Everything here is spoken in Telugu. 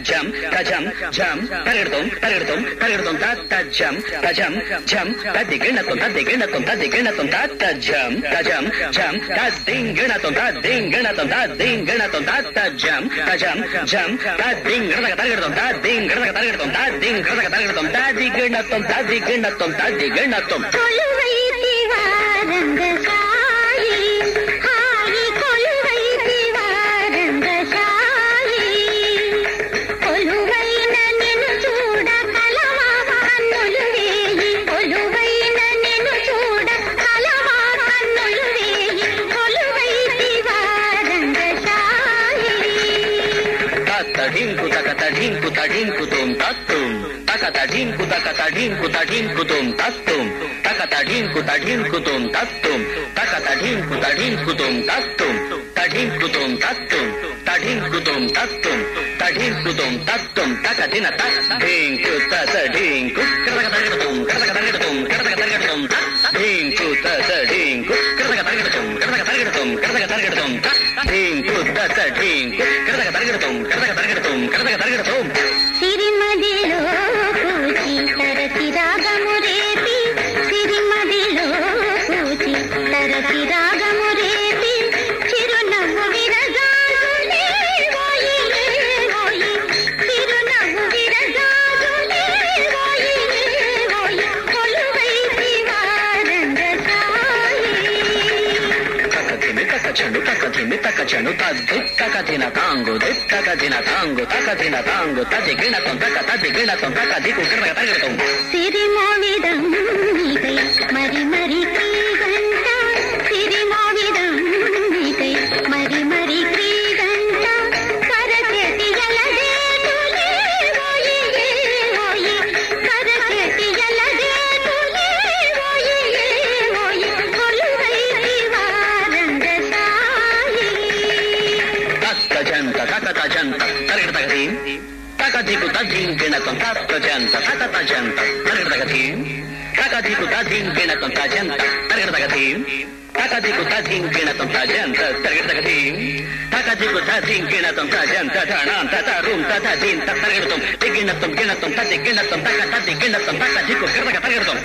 జం తజం జం తరిగడతాం తరిగడతాం తరిగడతాం తజం తజం జం తదిగిణతం తదిగిణతం తదిగిణతం తజం తజం జం తదింగిణతం తదింగిణతం తదింగిణతం తజం తజం జం తదింగిణక తరిగడతాం తదింగిణక తరిగడతాం తదింగిణక తరిగడతాం తదిగిణతం తదిగిణతం తదిగిణతం తడింకు తక తడింకు తడింకు తుం తత్తుం తక తడింకు తక తడింకు తడింకు తుం తత్తుం తక తడింకు తడింకు తుం తత్తుం తక తడింకు తడింకు తుం తత్తుం తడింకు తుం తత్తుం తడింకు తుం తత్తుం తడింకు తుం తత్తుం తక దిన తడింకు తడింకు కరక తరగడతుం కరక తరగడతుం కరక తరగడతుం తడింకు తడింకు కరక తరగడతుం కరక తరగడతుం కరక తరగడతుం తడింకు తడింకు కరక తరగడతుం కరక తరగడతుం కరక తరగడతుం సిరిమదిలో పూచి తరచి రాగము రేపి సిరిమదిలో పూచి తరచి రాగము రేపి చిరునవ్వు విరజాజులే ఓయి ఓయి చిరునవ్వు విరజాజులే ఓయి ఓయి కొలువై శివారంగసాయి తకతిమి తకచండు తకతిమి తకచండు తద్దు తకతిన తాంగు తకతిన తాంగు తకతిన తాంగు తదిగిణతం తక తదిగిణతం తక దిక్కు కరక తరగడతాం సిరిమోవిదం నీకై మరి మరి క్రీగంట సిరిమోవిదం నీకై మరి మరి క్రీగంట కరచేతి ఎలదేతులే ఓయి ఓయి కరచేతి ఎలదేతులే ఓయి ఓయి కొలువై శివారంగసాయి తక్కజంత తకతజంత తరగడతగతీం తకదికు తదింగిణతం తక్కజంత తకతజంత తరగడతగతీం తకదికు తదింగిణతం తజంత తరగడతగతీం తకదికు తదింగిణతం తజంత తరగడతగతీం తకదికు తదింగిణతం తజంత ధణాంత తరుం తదీం తరగడతం దిగిణతం గిణతం తదిగిణతం తక తదిగిణతం తకదికు కరక తరగడతం